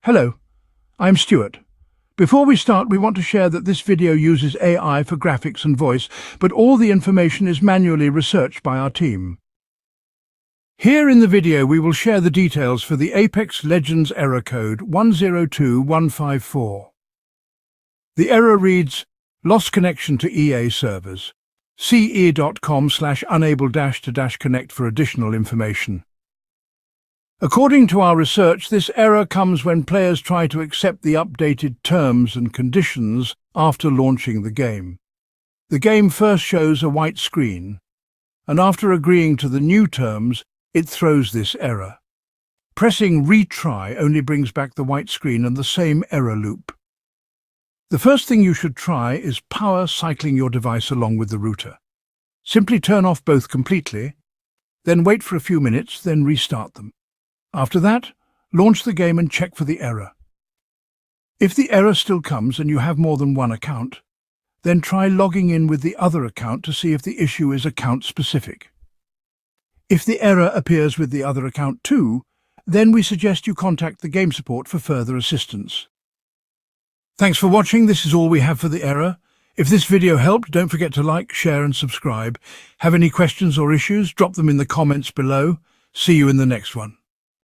Hello, I'm Stuart. Before we start, we want to share that this video uses AI for graphics and voice, but all the information is manually researched by our team. Here in the video, we will share the details for the Apex Legends error code 102154. The error reads, "Lost connection to EA servers. See e.com/unable-to-connect for additional information." According to our research, this error comes when players try to accept the updated terms and conditions after launching the game. The game first shows a white screen, and after agreeing to the new terms, it throws this error. Pressing retry only brings back the white screen and the same error loop. The first thing you should try is power cycling your device along with the router. Simply turn off both completely, then wait for a few minutes, then restart them. After that, launch the game and check for the error. If the error still comes and you have more than one account, then try logging in with the other account to see if the issue is account-specific. If the error appears with the other account too, then we suggest you contact the game support for further assistance. Thanks for watching. This is all we have for the error. If this video helped, don't forget to like, share and subscribe. Have any questions or issues? Drop them in the comments below. See you in the next one.